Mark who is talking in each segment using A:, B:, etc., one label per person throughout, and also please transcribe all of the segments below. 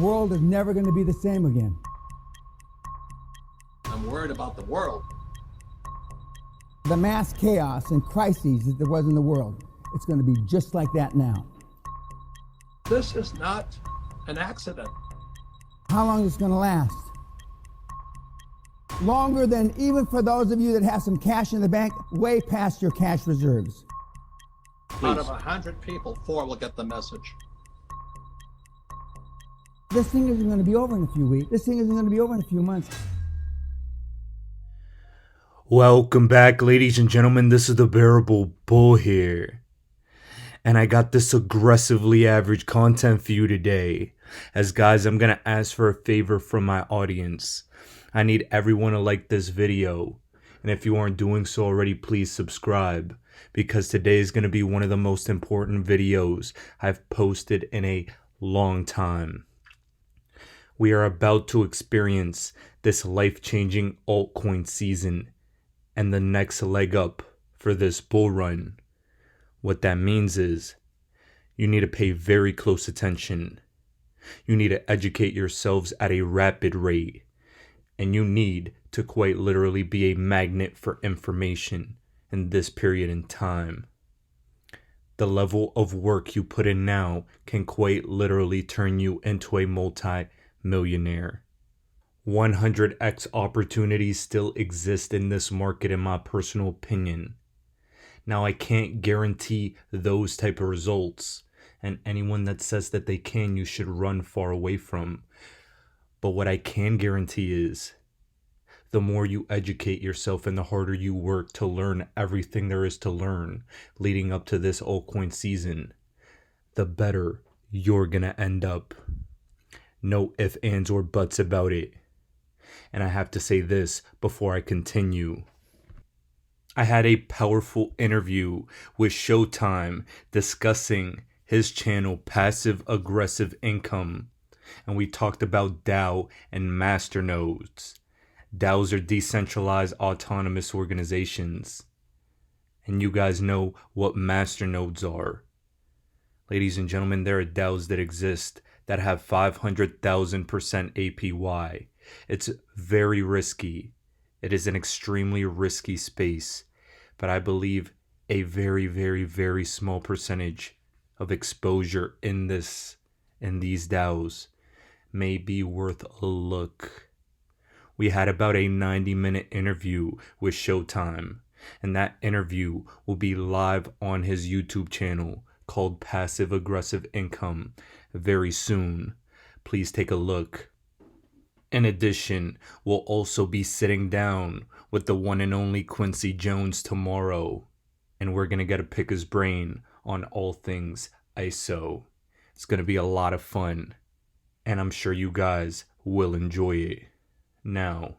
A: The world is never going to be the same again.
B: I'm worried about the world.
A: The mass chaos and crises that there was in the world, it's going to be just like that now.
B: This is not an accident.
A: How long is it going to last? Longer than, even for those of you that have some cash in the bank, way past your cash reserves.
B: Out of 100 people, 4 will get the message.
A: This thing isn't going to be over in a few weeks. This thing isn't going to be over in a few months.
C: Welcome back, ladies and gentlemen. This is the Bearable Bull here. And I got this aggressively average content for you today. As guys, I'm going to ask for a favor from my audience. I need everyone to like this video. And if you aren't doing so already, please subscribe. Because today is going to be one of the most important videos I've posted in a long time. We are about to experience this life-changing altcoin season and the next leg up for this bull run. What that means is you need to pay very close attention. You need to educate yourselves at a rapid rate. And you need to quite literally be a magnet for information in this period in time. The level of work you put in now can quite literally turn you into a multi-millionaire. 100x opportunities still exist in this market, in my personal opinion. Now, I can't guarantee those type of results, and anyone that says that they can, you should run far away from. But what I can guarantee is the more you educate yourself and the harder you work to learn everything there is to learn leading up to this altcoin season, the better you're gonna end up. No ifs, ands, or buts about it. And I have to say this before I continue. I had a powerful interview with Showtime discussing his channel Passive Aggressive Income. And we talked about DAO and masternodes. DAOs are decentralized autonomous organizations. And you guys know what masternodes are. Ladies and gentlemen, there are DAOs that exist that have 500,000% APY. It's very risky. It is an extremely risky space. But I believe a very, very, very small percentage of exposure in these DAOs may be worth a look. We had about a 90-minute interview with Showtime, and that interview will be live on his YouTube channel called Passive Aggressive Income very soon. Please take a look. In addition, we'll also be sitting down with the one and only Quincy Jones tomorrow, and we're going to get to pick his brain on all things ISO. It's going to be a lot of fun, and I'm sure you guys will enjoy it. Now,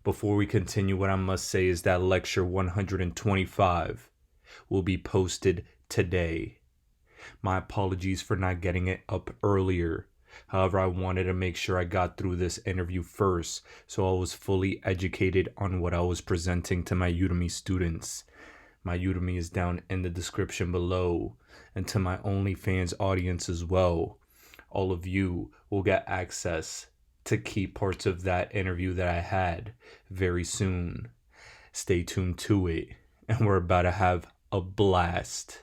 C: before we continue, what I must say is that lecture 125 will be posted today. My apologies for not getting it up earlier. However, I wanted to make sure I got through this interview first, so I was fully educated on what I was presenting to my Udemy students. My Udemy is down in the description below, and to my OnlyFans audience as well. All of you will get access to key parts of that interview that I had very soon. Stay tuned to it, and we're about to have a blast.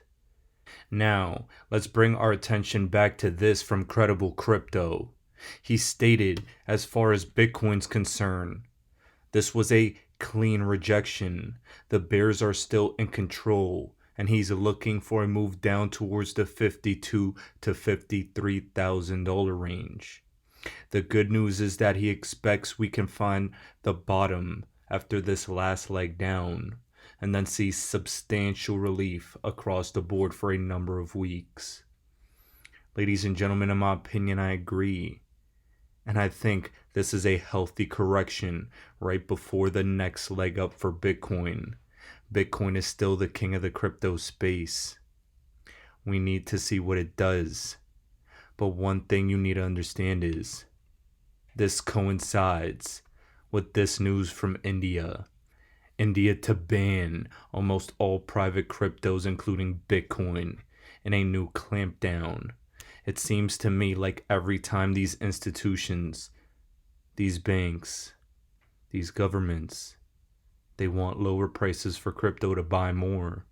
C: Now, let's bring our attention back to this from Credible Crypto. He stated, as far as Bitcoin's concerned, this was a clean rejection. The bears are still in control, and he's looking for a move down towards the $52,000 to $53,000 range. The good news is that he expects we can find the bottom after this last leg down, and then see substantial relief across the board for a number of weeks. Ladies and gentlemen, in my opinion, I agree. And I think this is a healthy correction right before the next leg up for Bitcoin. Bitcoin is still the king of the crypto space. We need to see what it does. But one thing you need to understand is this coincides with this news from India. India to ban almost all private cryptos, including Bitcoin, in a new clampdown. It seems to me like every time these institutions, these banks, these governments, they want lower prices for crypto to buy more,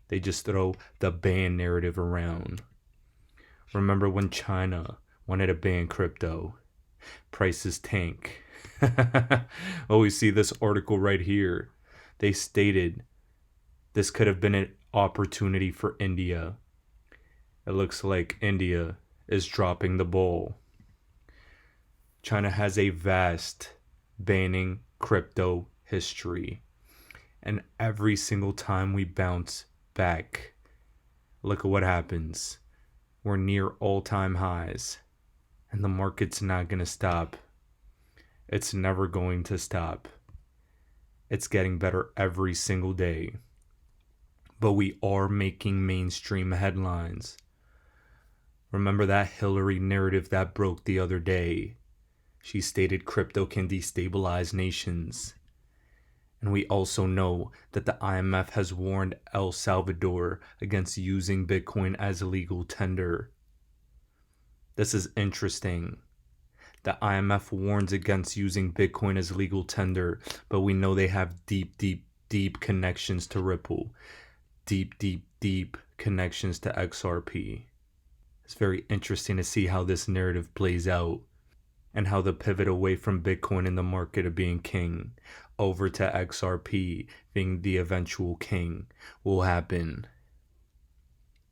C: they just throw the ban narrative around. Remember when China wanted to ban crypto? Prices tank. Oh, we see this article right here. They stated this could have been an opportunity for India. It looks like India is dropping the ball. China has a vast banning crypto history. And every single time we bounce back, look at what happens. We're near all-time highs. And the market's not going to stop. It's never going to stop. It's getting better every single day. But we are making mainstream headlines. Remember that Hillary narrative that broke the other day? She stated crypto can destabilize nations. And we also know that the IMF has warned El Salvador against using Bitcoin as legal tender. This is interesting. The IMF warns against using Bitcoin as legal tender, but we know they have deep connections to Ripple. Deep connections to XRP. It's very interesting to see how this narrative plays out and how the pivot away from Bitcoin in the market of being king over to XRP being the eventual king will happen.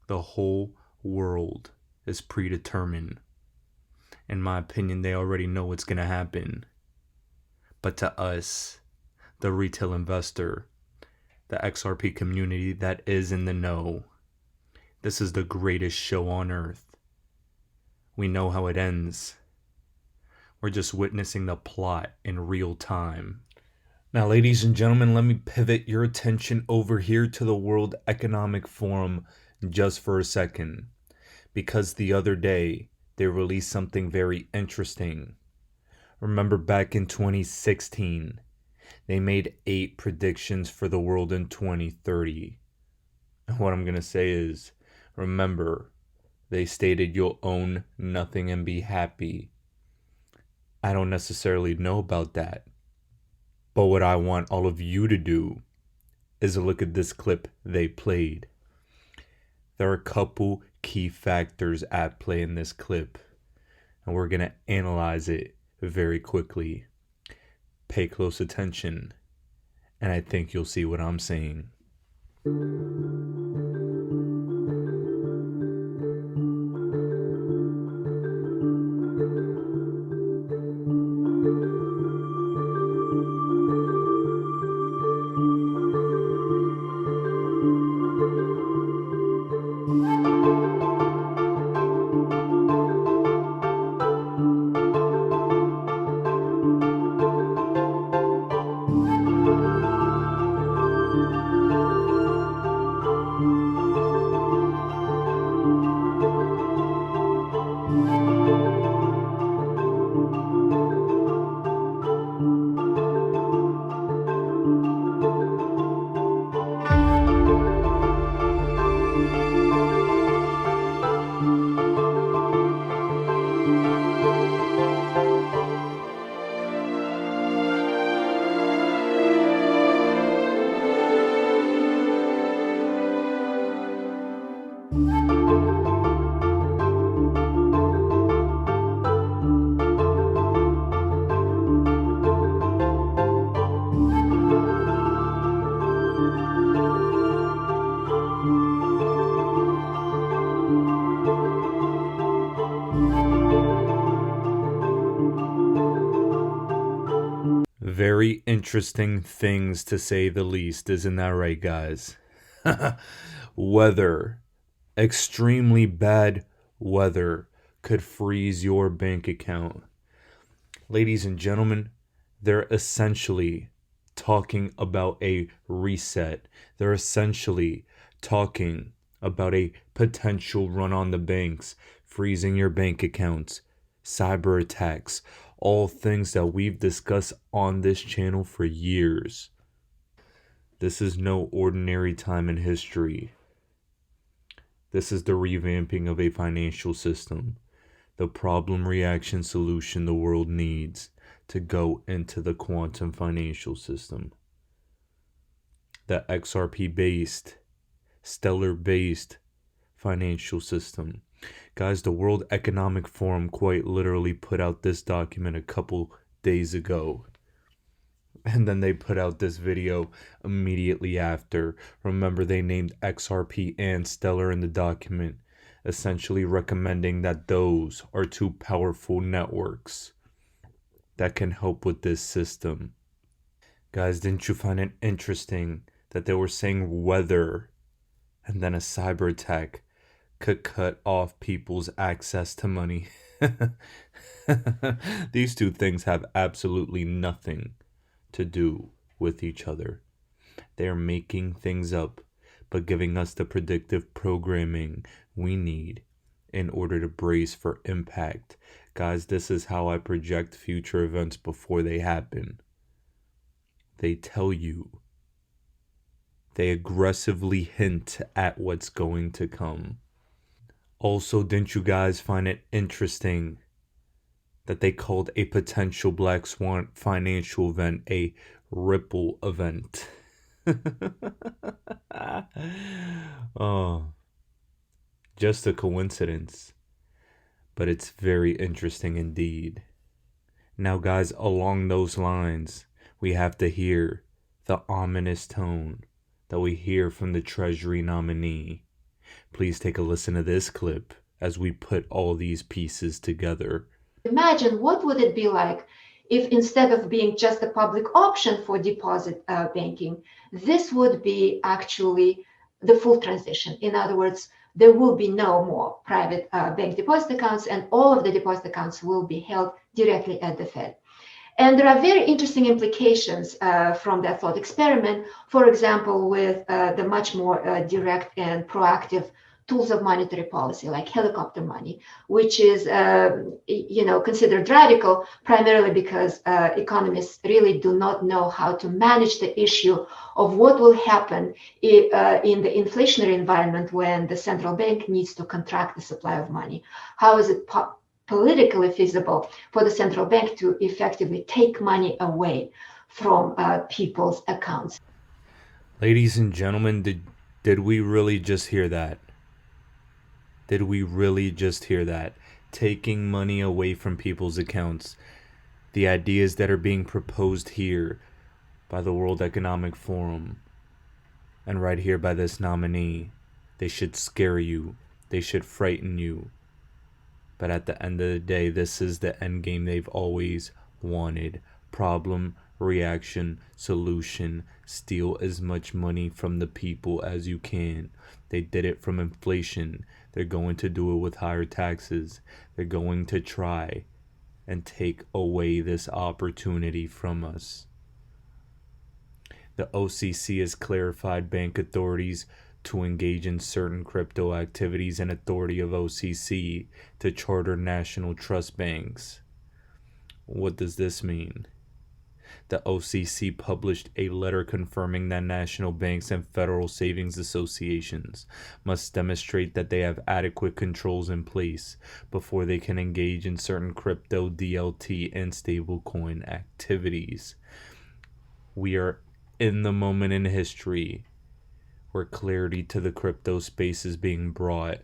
C: The whole world is predetermined. In my opinion, they already know what's going to happen. But to us, the retail investor, the XRP community that is in the know, this is the greatest show on earth. We know how it ends. We're just witnessing the plot in real time. Now, ladies and gentlemen, let me pivot your attention over here to the World Economic Forum just for a second. Because the other day, they released something very interesting. Remember back in 2016, they made 8 predictions for the world in 2030. And what I'm going to say is, remember, they stated you'll own nothing and be happy. I don't necessarily know about that. But what I want all of you to do is look at this clip they played. There are a couple key factors at play in this clip, and we're going to analyze it very quickly. Pay close attention, and I think you'll see what I'm saying. Very interesting things to say the least, isn't that right, guys? Weather. Extremely bad weather could freeze your bank account. Ladies and gentlemen, they're essentially talking about a reset. They're essentially talking about a potential run on the banks, freezing your bank accounts, cyber attacks, all things that we've discussed on this channel for years. This is no ordinary time in history. This is the revamping of a financial system, the problem, reaction, solution the world needs to go into the quantum financial system. The XRP based, stellar based financial system. Guys, the World Economic Forum quite literally put out this document a couple days ago. And then they put out this video immediately after. Remember, they named XRP and Stellar in the document, essentially recommending that those are two powerful networks that can help with this system. Guys, didn't you find it interesting that they were saying weather and then a cyber attack could cut off people's access to money? These two things have absolutely nothing to do with each other. They are making things up, but giving us the predictive programming we need in order to brace for impact. Guys, this is how I project future events before they happen. They tell you. They aggressively hint at what's going to come. Also, didn't you guys find it interesting that they called a potential black swan financial event a ripple event? Oh, just a coincidence, but it's very interesting indeed. Now, guys, along those lines, we have to hear the ominous tone that we hear from the Treasury nominee. Please take a listen to this clip as we put all these pieces together.
D: Imagine what would it be like if instead of being just a public option for deposit banking, this would be actually the full transition. In other words, there will be no more private bank deposit accounts, and all of the deposit accounts will be held directly at the Fed. And there are very interesting implications from that thought experiment, for example, with the much more direct and proactive tools of monetary policy, like helicopter money, which is, considered radical primarily because economists really do not know how to manage the issue of what will happen in the inflationary environment when the central bank needs to contract the supply of money. How is it politically feasible for the central bank to effectively take money away from people's accounts?
C: Ladies and gentlemen, did we really just hear that? Did we really just hear that? Taking money away from people's accounts. The ideas that are being proposed here by the World Economic Forum and right here by this nominee, they should scare you. They should frighten you. But at the end of the day, this is the end game they've always wanted. Problem, reaction, solution. Steal as much money from the people as you can. They did it from inflation. They're going to do it with higher taxes. They're going to try and take away this opportunity from us. The OCC has clarified bank authorities to engage in certain crypto activities and authority of OCC to charter national trust banks. What does this mean? The OCC published a letter confirming that national banks and federal savings associations must demonstrate that they have adequate controls in place before they can engage in certain crypto, DLT, and stablecoin activities. We are in the moment in history where clarity to the crypto space is being brought.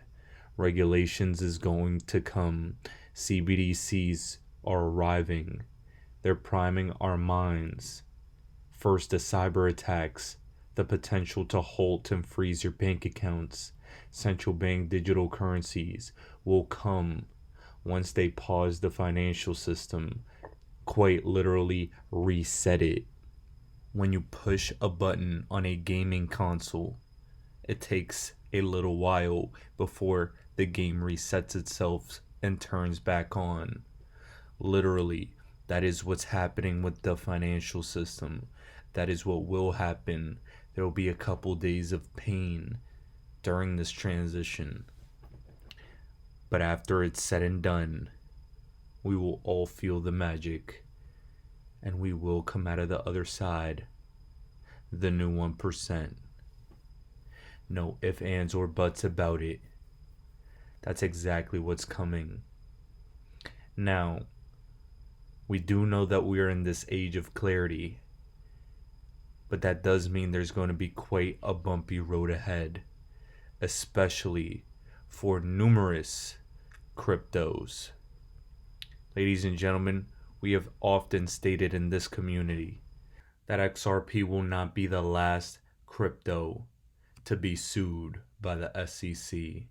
C: Regulations is going to come. CBDCs are arriving. They're priming our minds. First, the cyber attacks, the potential to halt and freeze your bank accounts. Central bank digital currencies will come once they pause the financial system, quite literally reset it. When you push a button on a gaming console, it takes a little while before the game resets itself and turns back on. Literally, that is what's happening with the financial system. That is what will happen. There will be a couple days of pain during this transition. But after it's said and done, we will all feel the magic. And we will come out of the other side, the new 1%. No ifs, ands, or buts about it. That's exactly what's coming. Now, we do know that we are in this age of clarity, but that does mean there's going to be quite a bumpy road ahead, especially for numerous cryptos. Ladies and gentlemen, we have often stated in this community that XRP will not be the last crypto to be sued by the SEC.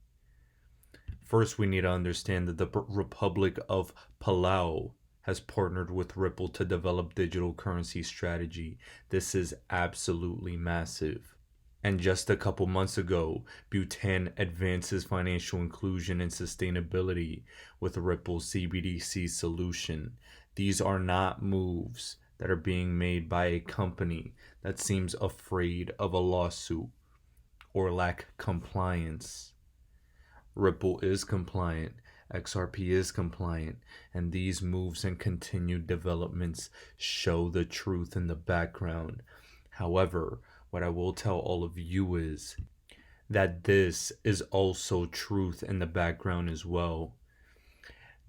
C: First, we need to understand that the Republic of Palau has partnered with Ripple to develop digital currency strategy. This is absolutely massive. And just a couple months ago, Bhutan advances financial inclusion and sustainability with Ripple's CBDC solution. These are not moves that are being made by a company that seems afraid of a lawsuit or lack compliance. Ripple is compliant, XRP is compliant, and these moves and continued developments show the truth in the background. However, what I will tell all of you is that this is also truth in the background as well.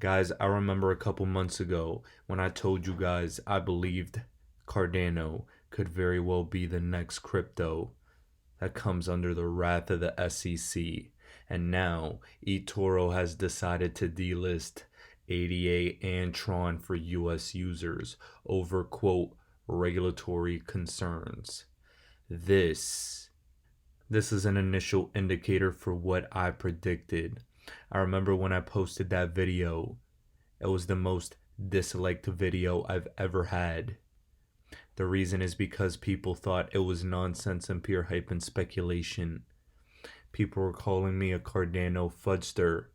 C: Guys, I remember a couple months ago when I told you guys I believed Cardano could very well be the next crypto that comes under the wrath of the SEC. And now eToro has decided to delist ADA and Tron for US users over, quote, regulatory concerns. This is an initial indicator for what I predicted. I remember when I posted that video, it was the most disliked video I've ever had. The reason is because people thought it was nonsense and pure hype and speculation. People were calling me a Cardano fudster,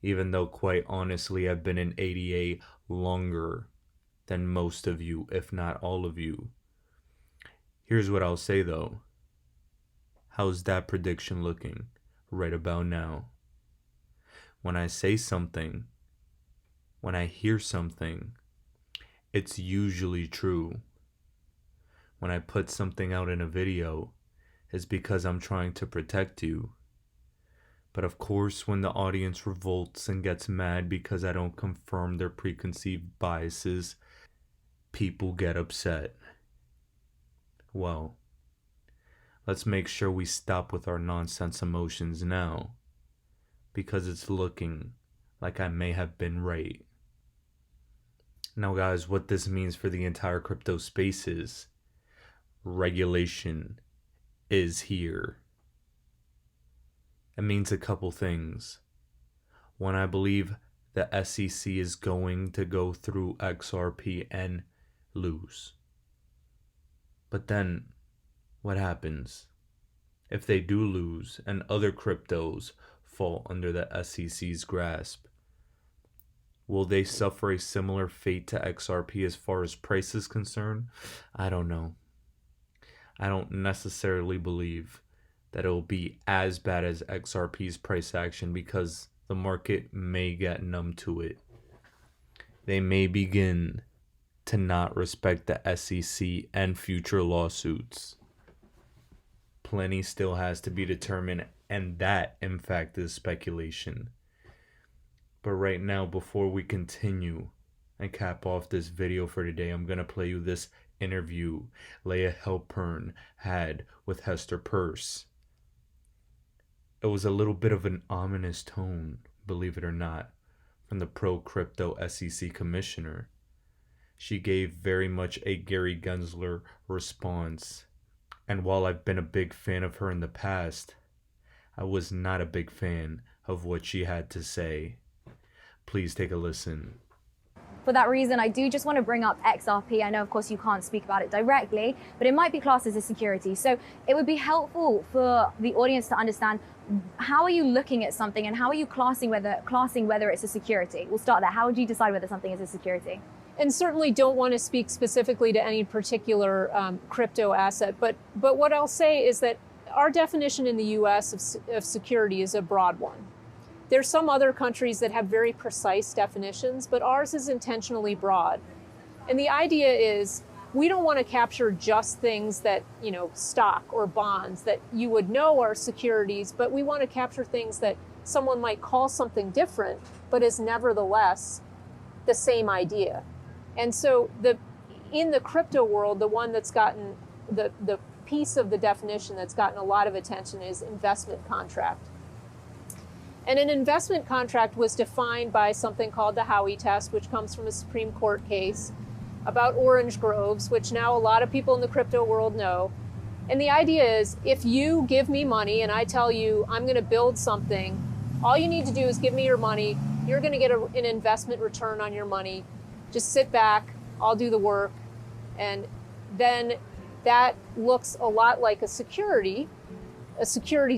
C: even though quite honestly I've been in ADA longer than most of you, if not all of you. Here's what I'll say though. How's that prediction looking right about now? When I say something, when I hear something, it's usually true. When I put something out in a video, it's because I'm trying to protect you. But of course, when the audience revolts and gets mad because I don't confirm their preconceived biases, people get upset. Well, let's make sure we stop with our nonsense emotions now, because it's looking like I may have been right. Now guys, what this means for the entire crypto space is regulation is here. It means a couple things. One, I believe the SEC is going to go through XRP and lose. But then, what happens if they do lose and other cryptos fall under the SEC's grasp? Will they suffer a similar fate to XRP as far as price is concerned? I don't know. I don't necessarily believe that it will be as bad as XRP's price action because the market may get numb to it. They may begin to not respect the SEC and future lawsuits. Plenty still has to be determined, and that, in fact, is speculation. But right now, before we continue and cap off this video for today, I'm going to play you this interview Leah Halpern had with Hester Peirce. It was a little bit of an ominous tone, believe it or not, from the pro-crypto SEC commissioner. She gave very much a Gary Gensler response. And while I've been a big fan of her in the past, I was not a big fan of what she had to say. Please take a listen.
E: For that reason, I do just want to bring up XRP. I know, of course, you can't speak about it directly, but it might be classed as a security. So it would be helpful for the audience to understand, how are you looking at something and how are you classing whether it's a security? We'll start there. How would you decide whether something is a security?
F: And certainly don't want to speak specifically to any particular crypto asset. But what I'll say is that our definition in the US of security is a broad one. There's some other countries that have very precise definitions, but ours is intentionally broad. And the idea is we don't want to capture just things that, stock or bonds that you would know are securities, but we want to capture things that someone might call something different, but is nevertheless the same idea. And so in the crypto world, the one that's gotten the piece of the definition that's gotten a lot of attention is investment contract. And an investment contract was defined by something called the Howey test, which comes from a Supreme Court case about orange groves, which now a lot of people in the crypto world know. And the idea is, if you give me money and I tell you I'm going to build something, all you need to do is give me your money. You're going to get an investment return on your money. Just sit back, I'll do the work. And then that looks a lot like a securities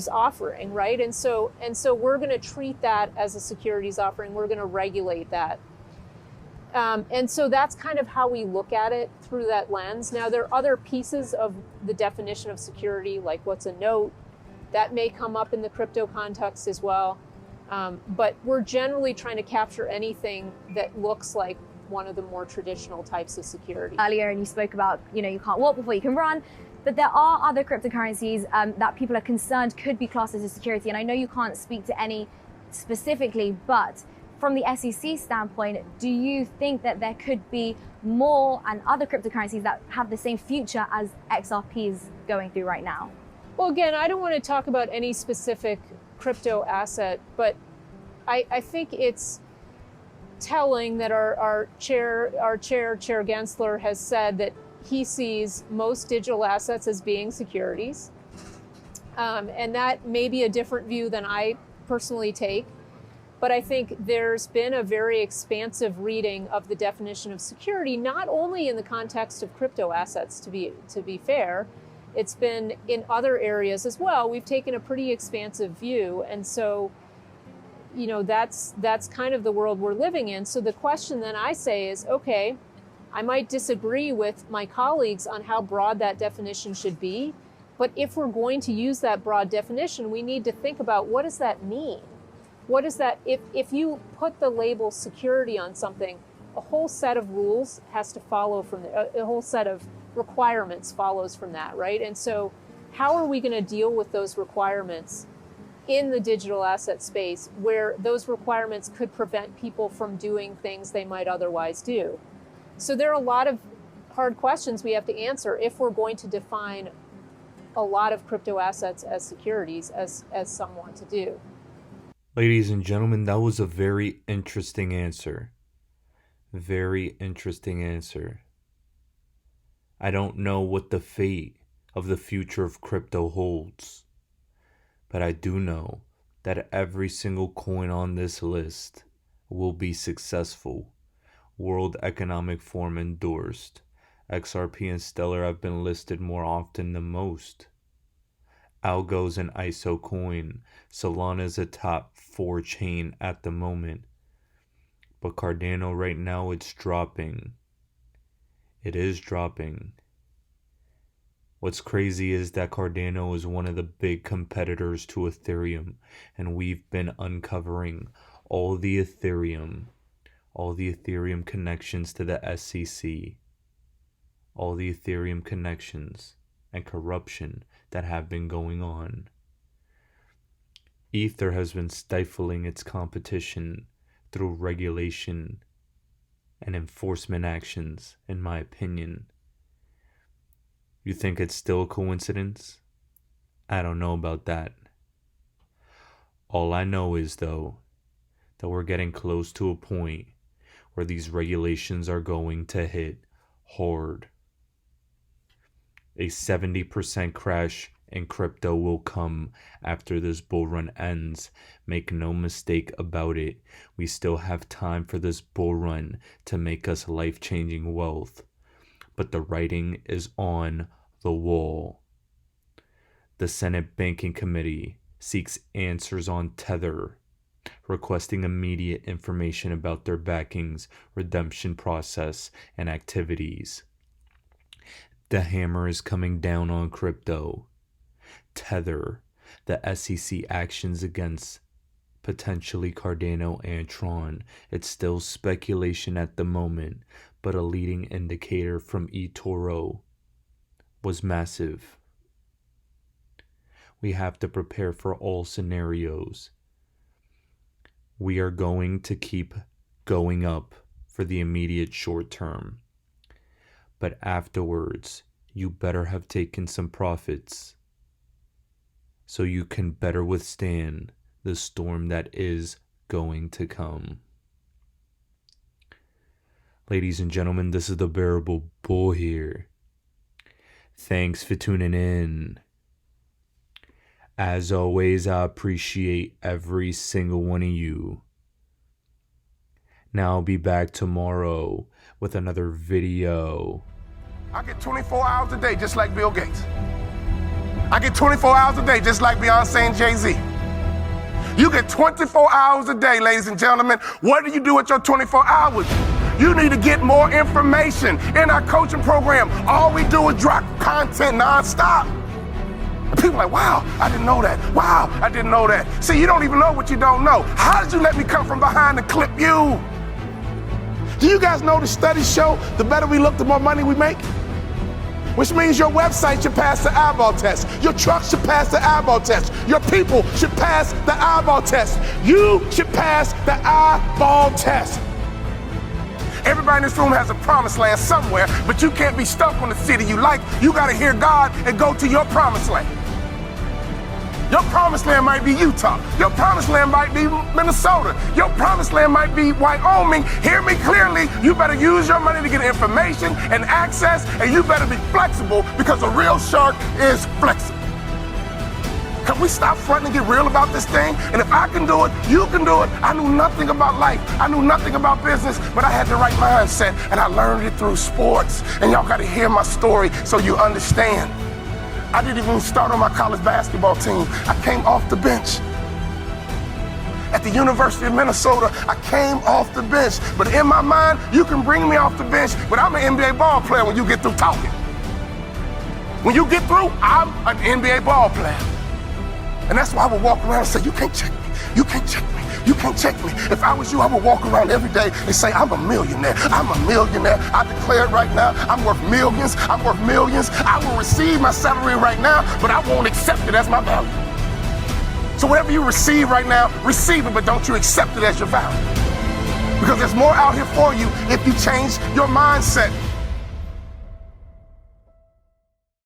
F: offering, right? And so we're going to treat that as a securities offering. We're going to regulate that. And so that's kind of how we look at it through that lens. Now, there are other pieces of the definition of security, like what's a note, that may come up in the crypto context as well. But we're generally trying to capture anything that looks like one of the more traditional types of security.
E: Earlier, and you spoke about, you can't walk before you can run, but there are other cryptocurrencies that people are concerned could be classed as a security. And I know you can't speak to any specifically, but from the SEC standpoint, do you think that there could be more and other cryptocurrencies that have the same future as XRP is going through right now?
F: Well, again, I don't want to talk about any specific crypto asset, but I think it's telling that our chair Gensler has said that he sees most digital assets as being securities. And that may be a different view than I personally take. But I think there's been a very expansive reading of the definition of security, not only in the context of crypto assets, to be fair. It's been in other areas as well. We've taken a pretty expansive view. And so, that's kind of the world we're living in. So the question then I say is, okay, I might disagree with my colleagues on how broad that definition should be. But if we're going to use that broad definition, we need to think about, what does that mean? What is that? If you put the label security on something, a whole set of rules has to follow from there. A whole set of requirements follows from that, right? And so how are we going to deal with those requirements in the digital asset space, where those requirements could prevent people from doing things they might otherwise do? So there are a lot of hard questions we have to answer if we're going to define a lot of crypto assets as securities, as some want to do.
C: Ladies and gentlemen, that was a very interesting answer. Very interesting answer. I don't know what the fate of the future of crypto holds, but I do know that every single coin on this list will be successful. World Economic Forum endorsed. XRP and Stellar have been listed more often than most. Algo's an ISO coin. Solana is a top 4 chain at the moment. But Cardano right now, it's dropping. It is dropping. What's crazy is that Cardano is one of the big competitors to Ethereum, and we've been uncovering all the Ethereum connections to the SEC, all the Ethereum connections and corruption that have been going on. Ether has been stifling its competition through regulation and enforcement actions, in my opinion. You think it's still a coincidence? I don't know about that. All I know is, though, that we're getting close to a point where these regulations are going to hit hard. A 70% crash in crypto will come after this bull run ends. Make no mistake about it. We still have time for this bull run to make us life-changing wealth. But the writing is on the wall. The Senate Banking Committee seeks answers on Tether, requesting immediate information about their backing's redemption process and activities. The hammer is coming down on crypto. Tether, the SEC actions against potentially Cardano and Tron. It's still speculation at the moment, but a leading indicator from eToro was massive. We have to prepare for all scenarios. we are going to keep going up for the immediate short term. But afterwards, you better have taken some profits so you can better withstand the storm that is going to come. Ladies and gentlemen, this is the Bearable Bull here. Thanks for tuning in. As always, I appreciate every single one of you. Now I'll be back tomorrow with another video.
G: I get 24 hours a day just like Bill Gates. I get 24 hours a day just like Beyonce and Jay-Z. You get 24 hours a day, ladies and gentlemen. What do you do with your 24 hours? You need to get more information in our coaching program. All we do is drop content nonstop. And people are like, wow, I didn't know that. Wow, I didn't know that. See, you don't even know what you don't know. How did you let me come from behind and clip you? Do you guys know the studies show the better we look, the more money we make? Which means your website should pass the eyeball test. Your truck should pass the eyeball test. Your people should pass the eyeball test. You should pass the eyeball test. Everybody in this room has a promised land somewhere, but you can't be stuck on the city you like. You got to hear God and go to your promised land. Your promised land might be Utah. Your promised land might be Minnesota. Your promised land might be Wyoming. Hear me clearly. You better use your money to get information and access, and you better be flexible because a real shark is flexible. Can we stop fronting and get real about this thing? And if I can do it, you can do it. I knew nothing about life. I knew nothing about business, but I had the right mindset, and I learned it through sports. And y'all got to hear my story so you understand. I didn't even start on my college basketball team. I came off the bench. At the University of Minnesota, I came off the bench. But in my mind, you can bring me off the bench, but I'm an NBA ball player when you get through talking. When you get through, I'm an NBA ball player. And that's why I would walk around and say, you can't check me. You can't check me. You can't check me. If I was you, I would walk around every day and say, I'm a millionaire. I'm a millionaire. I declare it right now. I'm worth millions. I'm worth millions. I will receive my salary right now, but I won't accept it as my value. So whatever you receive right now, receive it, but don't you accept it as your value. Because there's more out here for you if you change your mindset.